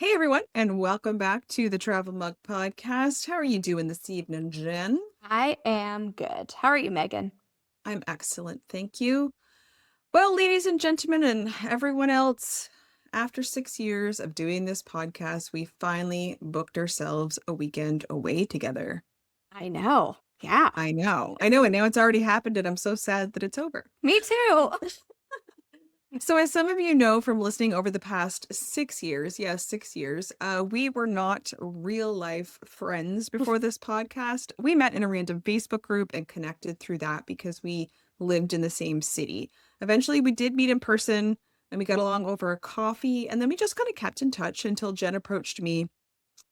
Hey everyone, and welcome back to the Travel Mug Podcast. How are you doing this evening, Jen? I am good. How are you, Megan? I'm excellent, thank you. Well, ladies and gentlemen, and everyone else, after 6 years of doing this podcast, we finally booked ourselves a weekend away together. I know. Yeah, I know, and now it's already happened, and I'm so sad that it's over. me too. So, as some of you know from listening over the past 6 years, yes, 6 years, we were not real life friends before this podcast. We met in a random Facebook group and connected through that because we lived in the same city. Eventually, we did meet in person and we got along over a coffee. And then we just kind of kept in touch until Jen approached me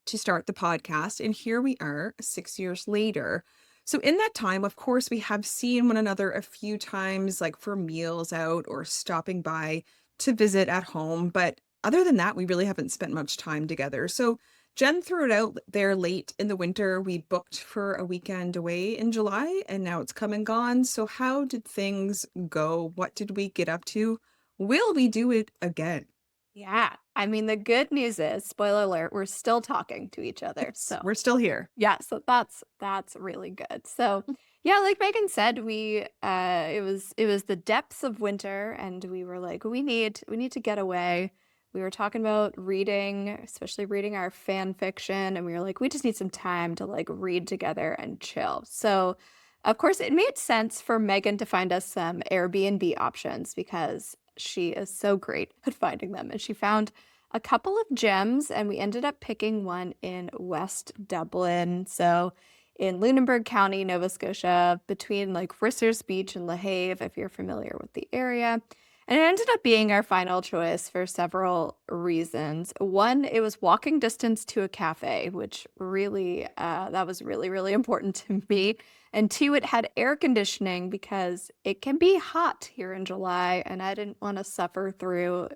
to start the podcast. And here we are 6 years later. So, in that time, of course, we have seen one another a few times, like for meals out or stopping by to visit at home. But other than that, we really haven't spent much time together. So, Jen threw it out there late in the winter. We booked for a weekend away in July, and now it's come and gone. So, how did things go? What did we get up to? Will we do it again? Yeah. I mean, the good news is, spoiler alert, we're still talking to each other. Yes, So, we're still here. yeah, so that's really good. So, yeah, like Megan said, it was the depths of winter and we were like, we need to get away. We were talking about reading, especially reading our fan fiction, and we were like, we just need some time to like read together and chill. So, of course, it made sense for Megan to find us some Airbnb options because she is so great at finding them. And she found a couple of gems, and we ended up picking one in West Dublin. So in Lunenburg County, Nova Scotia, between like Risser's Beach and LaHave, if you're familiar with the area. And it ended up being our final choice for several reasons. One, it was walking distance to a cafe, which really, that was really, really important to me. And two, it had air conditioning because it can be hot here in July, and I didn't want to suffer through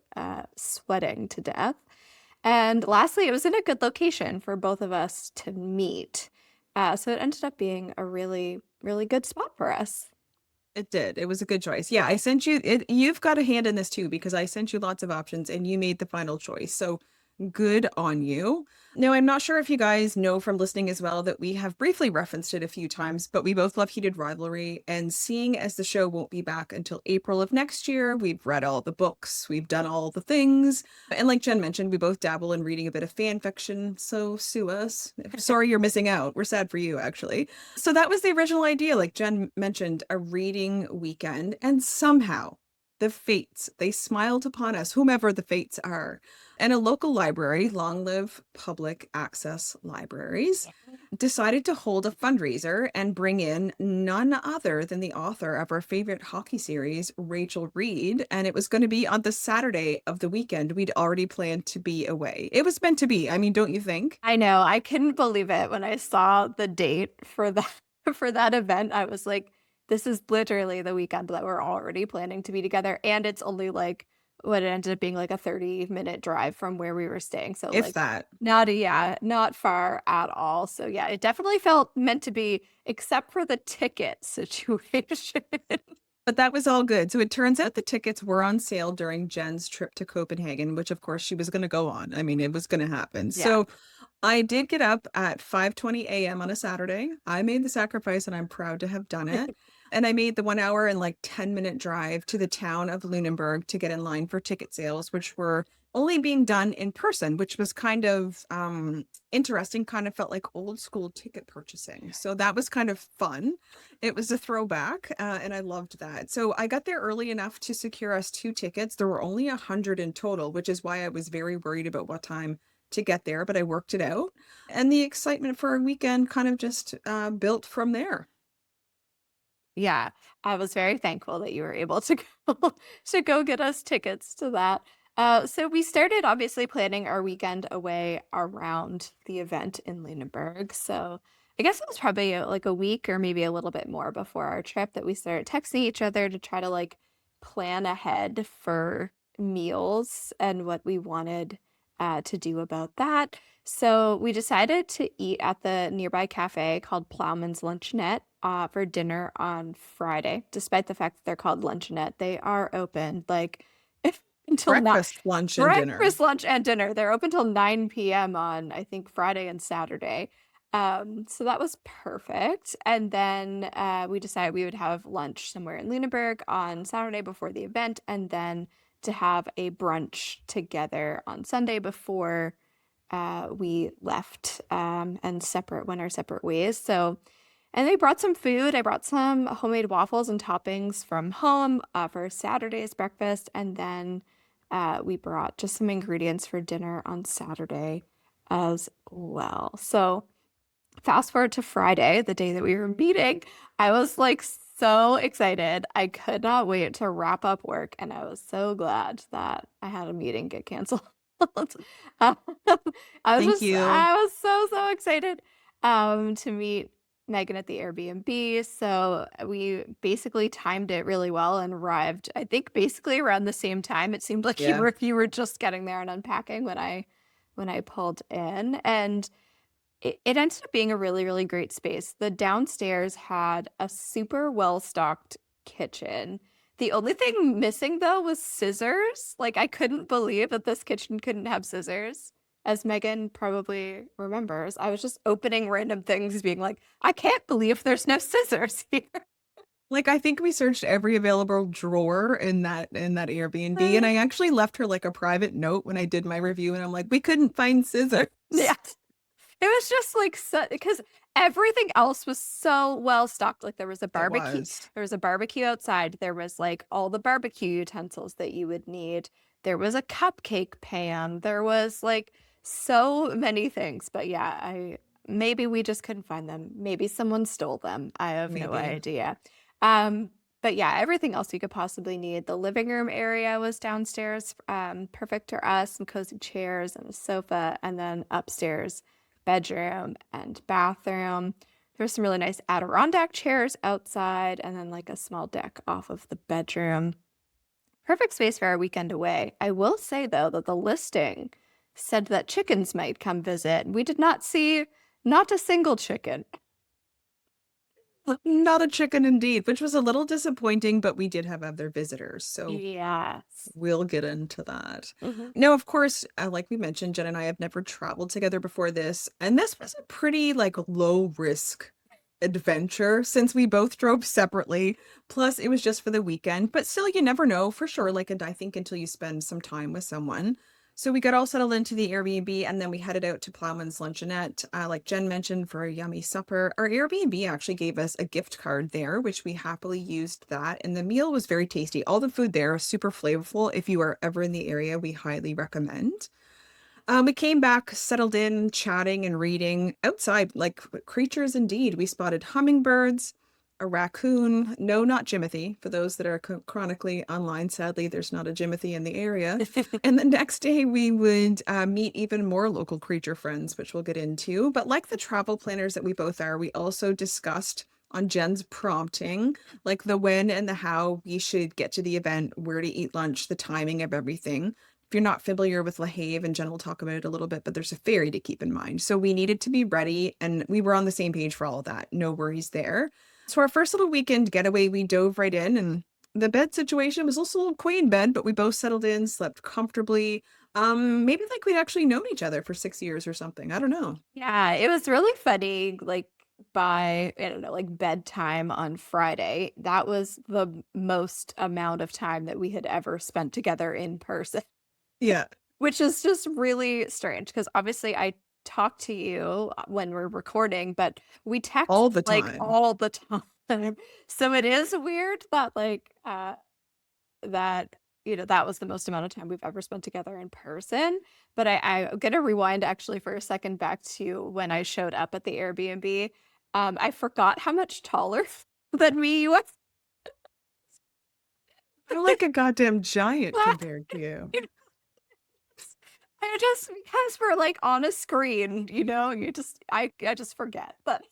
sweating to death. And lastly, it was in a good location for both of us to meet. So it ended up being a really, really good spot for us. It did. It was a good choice. Yeah, I sent you it. You've got a hand in this too because I sent you lots of options and you made the final choice. So good on you. Now, I'm not sure if you guys know from listening as well that we have briefly referenced it a few times, but we both love Heated Rivalry. And seeing as the show won't be back until April of next year, we've read all the books, we've done all the things. And like Jen mentioned, we both dabble in reading a bit of fan fiction. So sue us. Sorry you're missing out. We're sad for you, actually. So that was the original idea, like Jen mentioned, a reading weekend. And somehow the fates, they smiled upon us, whomever the fates are. And a local library, long live public access libraries, decided to hold a fundraiser and bring in none other than the author of our favorite hockey series, Rachel Reed. And it was going to be on the Saturday of the weekend. We'd already planned to be away. It was meant to be. I mean, don't you think? I know. I couldn't believe it when I saw the date for that for that event. I was like, this is literally the weekend that we're already planning to be together. And it's only like what it ended up being like a 30-minute drive from where we were staying. So If like that. not far at all. So yeah, it definitely felt meant to be, except for the ticket situation. But that was all good. So it turns out the tickets were on sale during Jen's trip to Copenhagen, which of course she was going to go on. I mean, it was going to happen. Yeah. So I did get up at 5:20 a.m. on a Saturday. I made the sacrifice and I'm proud to have done it. And I made the 1 hour and like 10-minute drive to the town of Lunenburg to get in line for ticket sales, which were only being done in person, which was kind of interesting, kind of felt like old school ticket purchasing. So that was kind of fun. It was a throwback, and I loved that. So I got there early enough to secure us two tickets. There were only 100 in total, which is why I was very worried about what time to get there, but I worked it out. And the excitement for a weekend kind of just built from there. Yeah, I was very thankful that you were able to go to go get us tickets to that. So we started obviously planning our weekend away around the event in Lunenburg. So I guess it was probably like a week or maybe a little bit more before our trip that we started texting each other to try to like plan ahead for meals and what we wanted to do about that. So we decided to eat at the nearby cafe called Plowman's Luncheonette for dinner on Friday. Despite the fact that they're called Luncheonette, they are open like until not Breakfast, lunch, and dinner. breakfast, lunch, and dinner. They're open till 9 p.m. on, I think, Friday and Saturday. So that was perfect. And then we decided we would have lunch somewhere in Lunenburg on Saturday before the event, and then to have a brunch together on Sunday before we left and went our separate ways. So, and they brought some food. I brought some homemade waffles and toppings from home for Saturday's breakfast, and then we brought just some ingredients for dinner on Saturday as well. So, fast forward to Friday, the day that we were meeting, I was like so excited. I could not wait to wrap up work, and I was so glad that I had a meeting get canceled. Um, Thank you. I was so excited to meet Megan at the Airbnb. So we basically timed it really well and arrived, I think, basically around the same time. It seemed like Yeah. you were just getting there and unpacking when I pulled in. And it ended up being a really great space. The downstairs had a super well-stocked kitchen. The only thing missing though was scissors. Like I couldn't believe that this kitchen couldn't have scissors. As Megan probably remembers, I was just opening random things, being like, I can't believe there's no scissors here. Like I think we searched every available drawer in that Airbnb, and I actually left her like a private note when I did my review, and I'm like, we couldn't find scissors. Yeah. It was just like so because everything else was so well stocked. Like It was. there was a barbecue outside. There was like all the barbecue utensils that you would need. There was a cupcake pan. There was like so many things. But yeah, I maybe we just couldn't find them. Maybe someone stole them. I have no Maybe. idea. Um, but yeah, everything else you could possibly need. The living room area was downstairs, perfect for us, some cozy chairs and a sofa, and then upstairs bedroom and bathroom. There's some really nice Adirondack chairs outside, and then like a small deck off of the bedroom. Perfect space for our weekend away. I will say though that the listing said that chickens might come visit. We did not see not a single chicken. Not a chicken indeed, which was a little disappointing, but we did have other visitors, so Yes. we'll get into that. Hmm. No, of course, like we mentioned, Jen and I have never traveled together before this, and this was a pretty like low risk adventure since we both drove separately. Plus, it was just for the weekend, but still, you never know for sure. Like, and I think until you spend some time with someone. So we got all settled into the Airbnb, and then we headed out to Plowman's Luncheonette, like Jen mentioned, for a yummy supper. Our Airbnb actually gave us a gift card there, which we happily used that. And the meal was very tasty. All the food there is super flavorful. If you are ever in the area, we highly recommend. We came back, settled in, chatting and reading outside, like creatures indeed. We spotted hummingbirds, a raccoon. No, not Jimothy. For those that are chronically online, sadly, there's not a Jimothy in the area. And the next day, we would meet even more local creature friends, which we'll get into. But like the travel planners that we both are, we also discussed on Jen's prompting, like the when and the how we should get to the event, where to eat lunch, the timing of everything. If you're not familiar with LaHave, and Jen will talk about it a little bit, but there's a ferry to keep in mind. So we needed to be ready, and we were on the same page for all of that. No worries there. So our first little weekend getaway, we dove right in, and the bed situation was also a little queen bed, but we both settled in, slept comfortably. Maybe like we'd actually known each other for 6 years or something. I don't know. Yeah, it was really funny. Like by, I don't know, like bedtime on Friday, that was the most amount of time that we had ever spent together in person. Yeah, Which is just really strange because obviously I talk to you when we're recording, but we text all the like time. all the time. So it is weird that that that was the most amount of time we've ever spent together in person. But I'm gonna rewind actually for a second back to when I showed up at the Airbnb. I forgot how much taller than me you I'm like a goddamn giant are. compared to you. I just because we're like on a screen, you just I just forget. But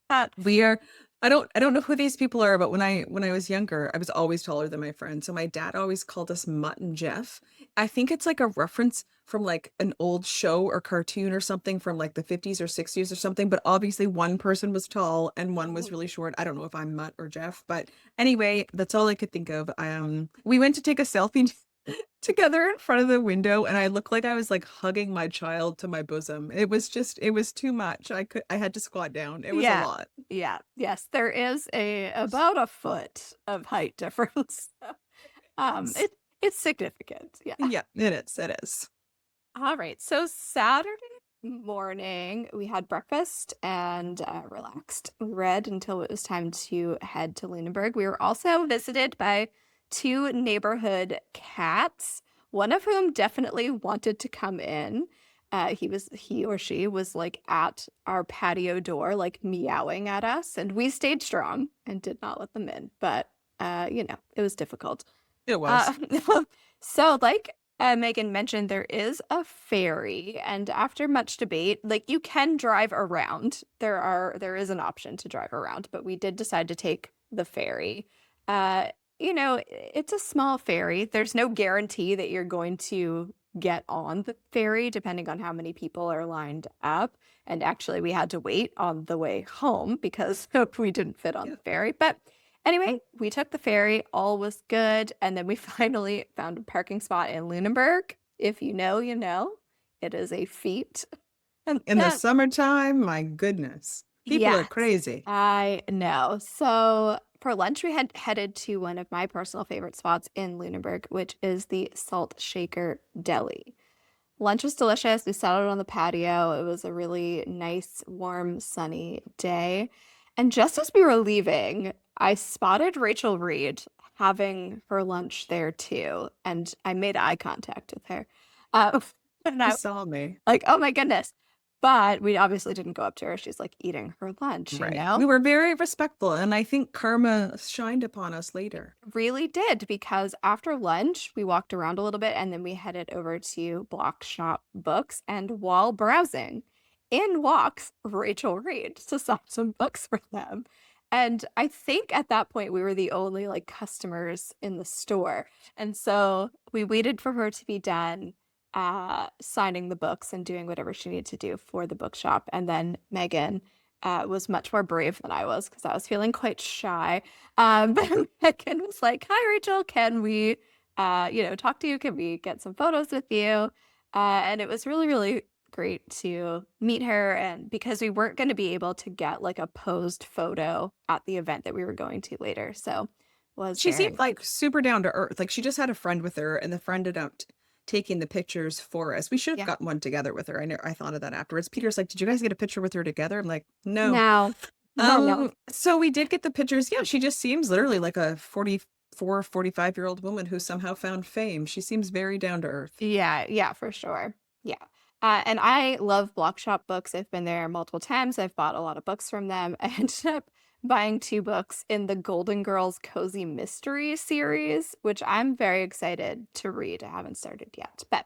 that We are I don't know who these people are, but when I was younger, I was always taller than my friend. So my dad always called us Mutt and Jeff. I think it's like a reference from like an old show or cartoon or something from like the 50s or 60s or something, but obviously one person was tall and one was really short. I don't know if I'm Mutt or Jeff, but anyway, that's all I could think of. We went to take a selfie together in front of the window, and I looked like I was like hugging my child to my bosom. It was too much. I had to squat down. It was a Yeah. lot. Yeah. Yes, there is a about a foot of height difference. It's, It's significant. Yeah. yeah, it is. It is. All right. So Saturday morning, we had breakfast and relaxed. We read until it was time to head to Lunenburg. We were also visited by two neighborhood cats, one of whom definitely wanted to come in. He or she was like at our patio door, like meowing at us, and we stayed strong and did not let them in. But it was difficult. It Uh, was. so, like Megan mentioned, there is a ferry, and after much debate, like you can drive around. There is an option to drive around, but we did decide to take the ferry. It's a small ferry. There's no guarantee that you're going to get on the ferry, depending on how many people are lined up. And actually, we had to wait on the way home because we didn't fit on Yeah. the ferry. But anyway, we took the ferry, all was good, and then we finally found a parking spot in Lunenburg. If you know, you know. It is a feat. And In the then, summertime, my goodness. People are yes, crazy. I know. So for lunch, we had headed to one of my personal favorite spots in Lunenburg, which is the Salt Shaker Deli. Lunch was delicious. We sat out on the patio. It was a really nice, warm, sunny day. And just as we were leaving, I spotted Rachel Reed having her lunch there too. And I made eye contact with her. Uh, and She I was saw me. like, oh my goodness. But we obviously didn't go up to her. She's like eating her lunch, you Right. know? We were very respectful, and I think karma shined upon us later. Really did, because after lunch, we walked around a little bit and then we headed over to Block Shop Books. And while browsing, in walks Rachel Reed to sign some books for them. And I think at that point we were the only like customers in the store. And so we waited for her to be done signing the books and doing whatever she needed to do for the bookshop. And then Megan was much more brave than I was because I was feeling quite shy. But Megan was like, "Hi, Rachel. Can we, talk to you? Can we get some photos with you?" And it was really, really great to meet her. And because we weren't going to be able to get like a posed photo at the event that we were going to later, so was She seemed very, like super down to earth. Like she just had a friend with her, and the friend ended up taking the pictures for us. We should have yeah. gotten one together with her. I thought of that afterwards. Peter's like, "Did you guys get a picture with her together?" I'm like, "No." No, no, no. So we did get the pictures. Yeah, she just seems literally like a 44, 45-year-old woman who somehow found fame. She seems very down to earth. Yeah, yeah, for sure. Yeah. And I love Block Shop Books. I've been there multiple times. I've bought a lot of books from them. I ended up buying two books in the Golden Girls Cozy Mystery series, which I'm very excited to read. I haven't started yet. But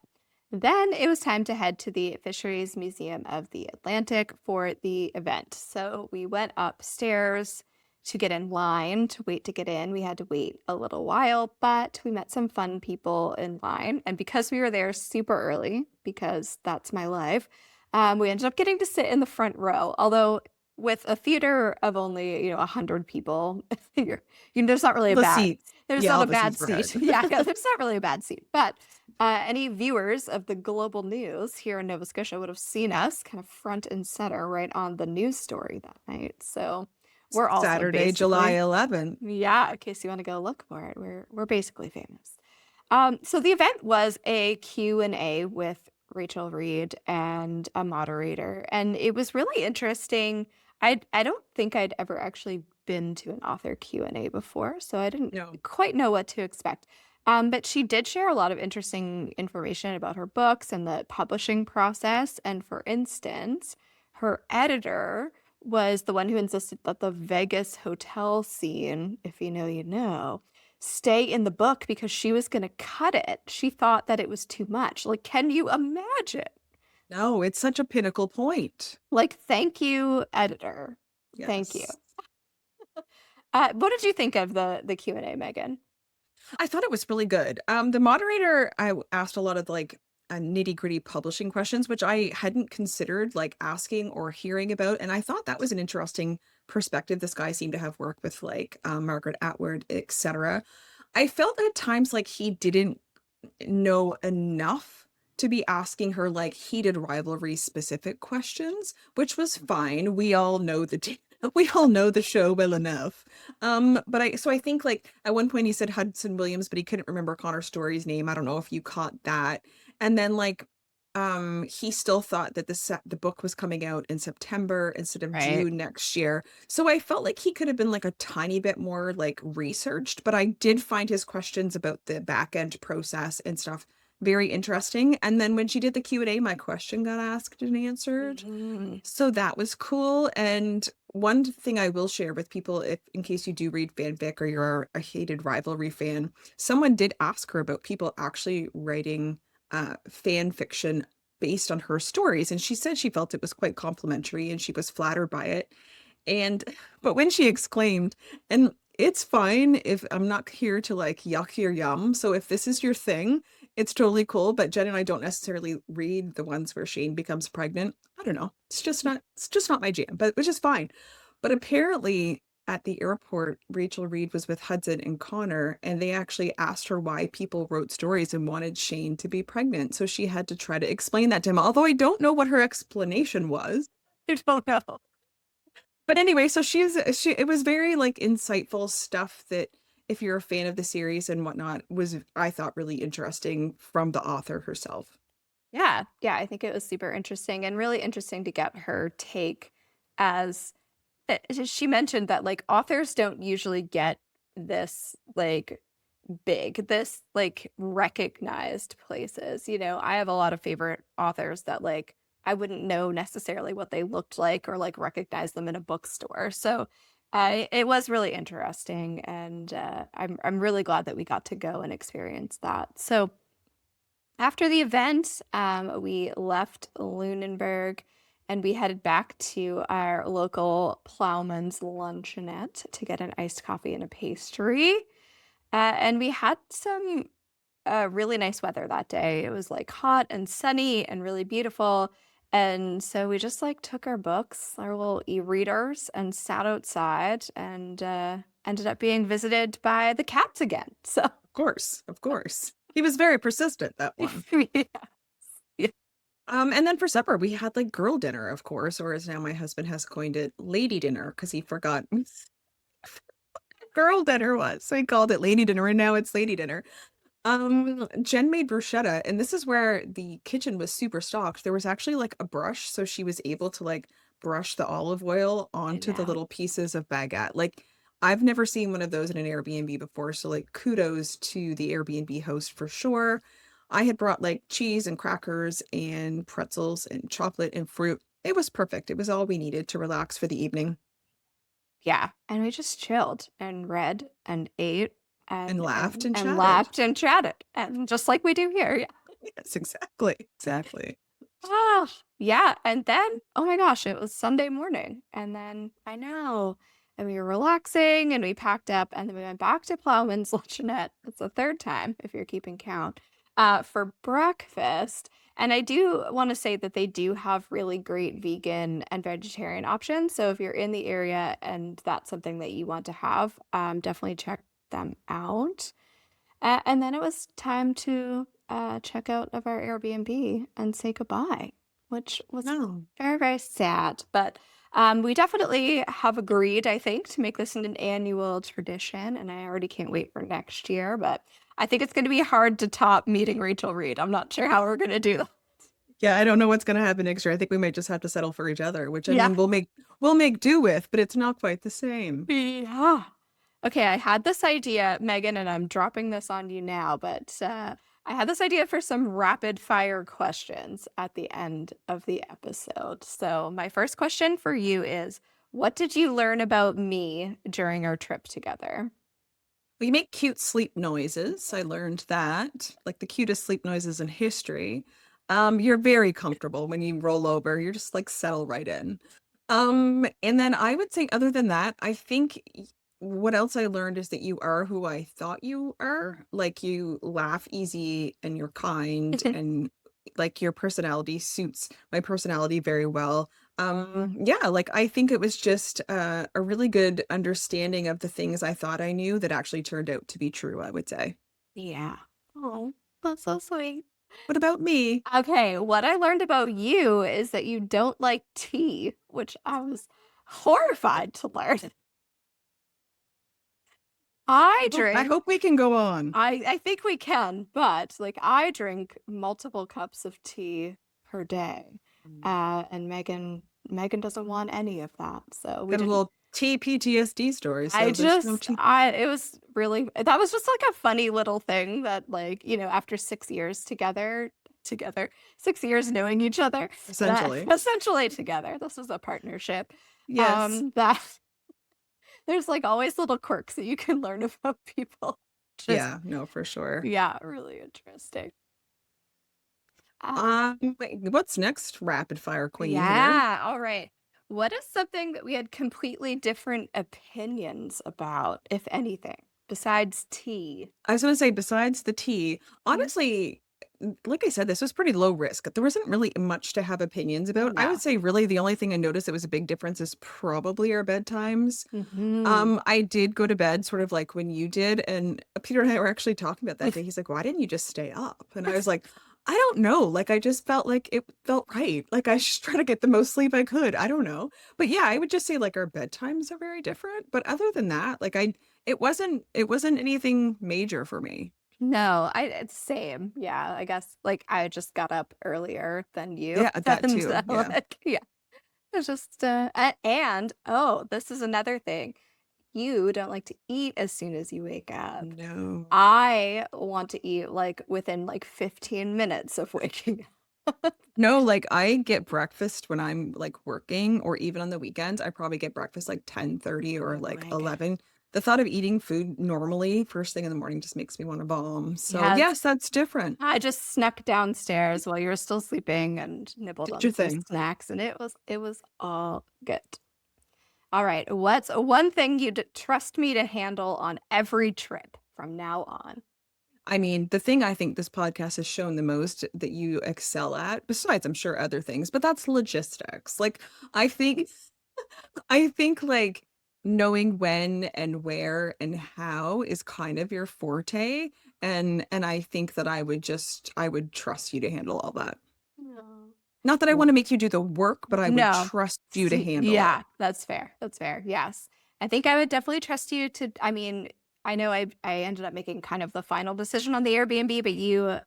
then it was time to head to the Fisheries Museum of the Atlantic for the event. So we went upstairs to get in line to wait to get in. We had to wait a little while, but we met some fun people in line. And because we were there super early, because that's my life, we ended up getting to sit in the front row. Although with a theater of only 100 people, there's not really a The bad seats. there's Yeah, not all a the bad seats were seat. hard. Yeah, there's not really a bad seat. But any viewers of the global news here in Nova Scotia would have seen us kind of front and center right on the news story that night. So we're also Saturday, July basically, 11th. yeah, in case you want to go look for it, we're basically famous. So the event was a Q&A with Rachel Reed and a moderator, and it was really interesting. I don't think I'd ever actually been to an author Q&A before, so I didn't No. quite know what to expect. But she did share a lot of interesting information about her books and the publishing process. And for instance, her editor was the one who insisted that the Vegas hotel scene, if you know, you know, stay in the book because she was going to cut it. She thought that it was too much. Like, can you imagine? No, it's such a pinnacle point. Like, thank you, editor. Thank you. Yes. What did you think of the Q&A, Megan? I thought it was really good. The moderator, asked a lot of like nitty-gritty publishing questions, which I hadn't considered like asking or hearing about. And I thought that was an interesting perspective. This guy seemed to have worked with like Margaret Atwood, etc. I felt at times like he didn't know enough to be asking her like heated rivalry specific questions, which was fine. We all know we all know the show well enough. But I think like at one point he said Hudson Williams, but he couldn't remember Connor Story's name. I don't know if you caught that. And then like he still thought that the book was coming out in September instead of Right. June next year. So I felt like he could have been like a tiny bit more like researched, but I did find his questions about the back end process and stuff very interesting. And then when she did the Q&A, my question got asked and answered. Mhm. So that was cool. And one thing I will share with people, if in case you do read fanfic or you're a hated rivalry fan, someone did ask her about people actually writing fan fiction based on her stories. And she said she felt it was quite complimentary and she was flattered by it. And but when she exclaimed, and it's fine if I'm not here to like yuck your yum. So if this is your thing, it's totally cool. But Jen and I don't necessarily read the ones where Shane becomes pregnant. I don't know. It's just not my jam, but which is fine. But apparently at the airport, Rachel Reed was with Hudson and Connor, and they actually asked her why people wrote stories and wanted Shane to be pregnant. So she had to try to explain that to him, although I don't know what her explanation was. I don't know. But anyway, so she it was very like insightful stuff that if you're a fan of the series and whatnot was I thought really interesting from the author herself. Yeah, yeah, I think it was super interesting and really interesting to get her take as she mentioned that like authors don't usually get this like this like recognized places. You know, I have a lot of favorite authors that like I wouldn't know necessarily what they looked like or like recognize them in a bookstore. So it was really interesting, and I'm really glad that we got to go and experience that. So after the event, we left Lunenburg and we headed back to our local Plowman's Luncheonette to get an iced coffee and a pastry. And we had some really nice weather that day. It was like hot and sunny and really beautiful. And so we just like took our books, our little e-readers, and sat outside and ended up being visited by the cats again. So, Of course, of course. He was very persistent, that one. yeah. Yeah. And then for supper, we had like girl dinner, of course, or as now my husband has coined it, lady dinner, because he forgot girl dinner was. So he called it lady dinner, and now it's lady dinner. Jen made bruschetta, and this is where the kitchen was super stocked. There was actually like a brush, so she was able to like brush the olive oil I onto the know. little pieces of baguette. Like I've never seen one of those in an Airbnb before, so like kudos to the Airbnb host for sure. I had brought like cheese and crackers and pretzels and chocolate and fruit. It was perfect. It was all we needed to relax for the evening Yeah, and we just chilled and read and ate and laughed and and chatted. laughed and chatted, and just like we do here. Yeah. Yes, exactly. Exactly. Oh, yeah. And then, oh my gosh, it was Sunday morning. And then I know. And we were relaxing and we packed up and then we went back to Plowman's Luncheonette. It's the third time, if you're keeping count, for breakfast. And I do want to say that they do have really great vegan and vegetarian options. So if you're in the area and that's something that you want to have, definitely check them out. And then it was time to check out of our Airbnb and say goodbye, which was No. very, very sad. But we definitely have agreed, I think, to make this an annual tradition. And I already can't wait for next year. But I think it's going to be hard to top meeting Rachel Reed. I'm not sure how we're going to do that. Yeah, I don't know what's gonna happen next year. I think we might just have to settle for each other, which I Yeah. mean we'll make do with, but it's not quite the same. Yeah. Okay, I had this idea, Megan, and I'm dropping this on you now, but I had this idea for some rapid fire questions at the end of the episode. So, my first question for you is, what did you learn about me during our trip together? We make cute sleep noises. I learned that, like the cutest sleep noises in history. You're very comfortable when you roll over. You're just like settle right in. And then I would say other than that, I think what else I learned is that you are who I thought you are. Like you laugh easy and you're kind and like your personality suits my personality very well. Yeah, like I think it was just a really good understanding of the things I thought I knew that actually turned out to be true, I would say. Yeah. Oh. That's so sweet. What about me? Okay, what I learned about you is that you don't like tea, which I was horrified to learn. I I drink hope we can go on. I think we can, but, like, I drink multiple cups of tea per day, and Megan doesn't want any of that, so we Got a didn't little PTSD story, so there's no tea. I it was really that was just, like, a funny little thing that, like, after 6 years together, 6 years knowing each other, that Essentially. essentially together, this is a partnership, Yes. that there's, like, always little quirks that you can learn about people. Just Yeah, no, for sure. yeah, really interesting. Uh, Wait, what's next, rapid fire queen here? yeah, all right. What is something that we had completely different opinions about, if anything, besides tea? I was gonna say besides the tea, Mhm. honestly, like I said, this was pretty low risk. There wasn't really much to have opinions about. I would No. say really the only thing I noticed that was a big difference is probably our bedtimes. Mhm. I did go to bed sort of like when you did, and Peter and I were actually talking about that day. He's like, "Why didn't you just stay up?" And I was like, "I don't know. Like, I just felt like it felt right. Like, I just try to get the most sleep I could. I don't know." But yeah, I would just say like our bedtimes are very different. But other than that, like it wasn't anything major for me. No, it's same. Yeah, I guess, like, I just got up earlier than you, Yeah, that and too. so, Yeah. like, yeah, it's just, and oh, this is another thing. You don't like to eat as soon as you wake up. No. I want to eat, like, within, like, 15 minutes of waking up. No, like, I get breakfast when I'm, like, working or even on the weekends, I probably get breakfast, like, 10:30 or, Oh like, my god. 11. The thought of eating food normally first thing in the morning just makes me wanna vom. So, Yes, yes, that's different. I just snuck downstairs while you were still sleeping and nibbled Did on your some thing. snacks, and it was all good. Alright, what's one thing you'd trust me to handle on every trip from now on? I mean, the thing I think this podcast has shown the most that you excel at, besides I'm sure other things, but that's logistics. Like, I think like, knowing when and where and how is kind of your forte, and I think that I would trust you to handle all that. No. Not that I Well, wanna make you do the work, but I would no. trust you to handle it. Yeah, that's fair, yes. I think I would definitely trust you to I mean, I know I ended up making kind of the final decision on the Airbnb, but you,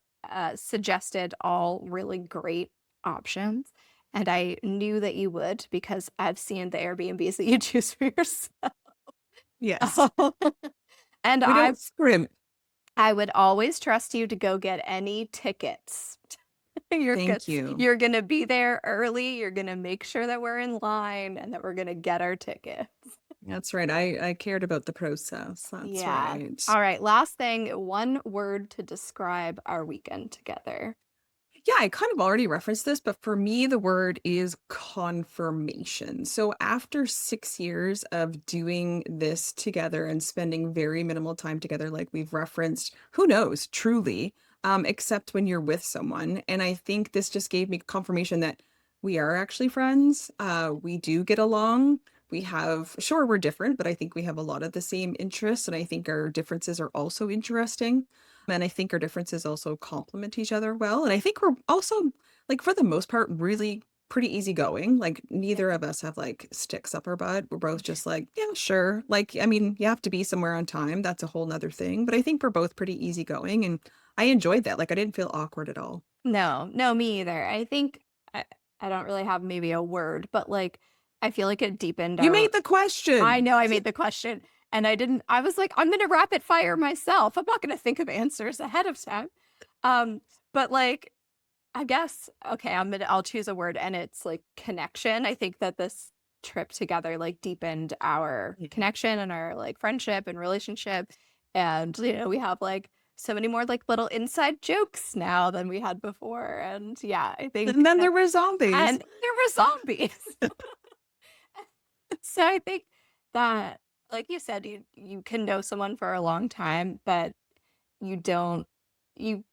suggested all really great options, and I knew that you would because I've seen the Airbnbs that you choose for yourself. Yes. And We don't scrimp. I would always trust you to go get any tickets. You're good. Thank you. You're gonna be there early, you're gonna make sure that we're in line and that we're gonna get our tickets. That's right. I cared about the process. That's Yeah. right. Alright, last thing, one word to describe our weekend together. Yeah, I kind of already referenced this, but for me, the word is confirmation. So after 6 years of doing this together and spending very minimal time together, like we've referenced, who knows, truly, except when you're with someone. And I think this just gave me confirmation that we are actually friends. We do get along. We have, sure, we're different, but I think we have a lot of the same interests. And I think our differences are also interesting. And I think our differences also complement each other well. And I think we're also, like, for the most part, really pretty easygoing. Like, Yeah. neither of us have like sticks up our butt. We're both just like, yeah, sure. Like, I mean, you have to be somewhere on time. That's a whole nother thing. But I think we're both pretty easygoing. And I enjoyed that. Like, I didn't feel awkward at all. No, no, me either. I think I don't really have maybe a word, but, like, I feel like it deepened You our made the I question. know I made the question, and I was like, "I'm gonna rapid fire myself. I'm not gonna think of answers ahead of time." But, like, I guess okay, I'll choose a word, and it's, like, connection. I think that this trip together, like, deepened our Yeah. connection and our, like, friendship and relationship, and, we have, like, so many more, like, little inside jokes now than we had before, and yeah, I And think then that there were zombies. and there were zombies. So I think that, like you said, you can know someone for a long time, but you don't you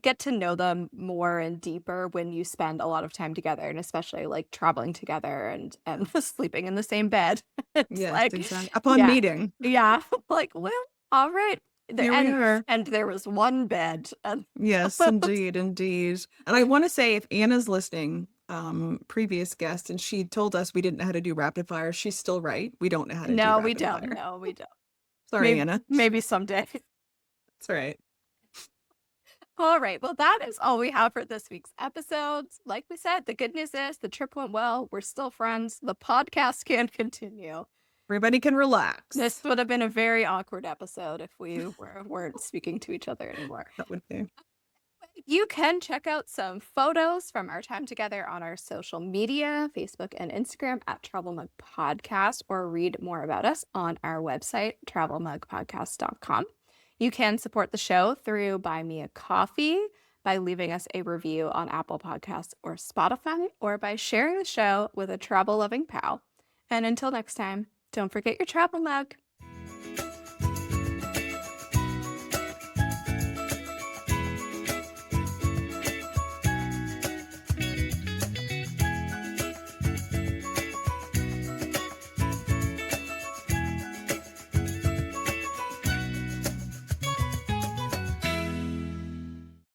get to know them more and deeper when you spend a lot of time together, and especially like traveling together and sleeping in the same bed. It's Yes, like, exactly. Upon yeah, meeting. yeah, like, well, all right. The Here we are. and there was one bed, and Yes, indeed, indeed. And I want to say if Anna's listening, previous guest, and she told us we didn't know how to do rapid fire, she's still right. We don't know how to do no, we rapid don't. fire. No, we don't. Sorry, Maybe Anna. maybe someday. That's right. All right. Well, that is all we have for this week's episodes. Like we said, the good news is the trip went well. We're still friends. The podcast can continue. Everybody can relax. This would have been a very awkward episode if we weren't speaking to each other anymore. That would be. You can check out some photos from our time together on our social media, Facebook and Instagram at Travel Mug Podcast, or read more about us on our website, travelmugpodcast.com. You can support the show through Buy Me a Coffee by leaving us a review on Apple Podcasts or Spotify, or by sharing the show with a travel-loving pal. And until next time, don't forget your travel mug.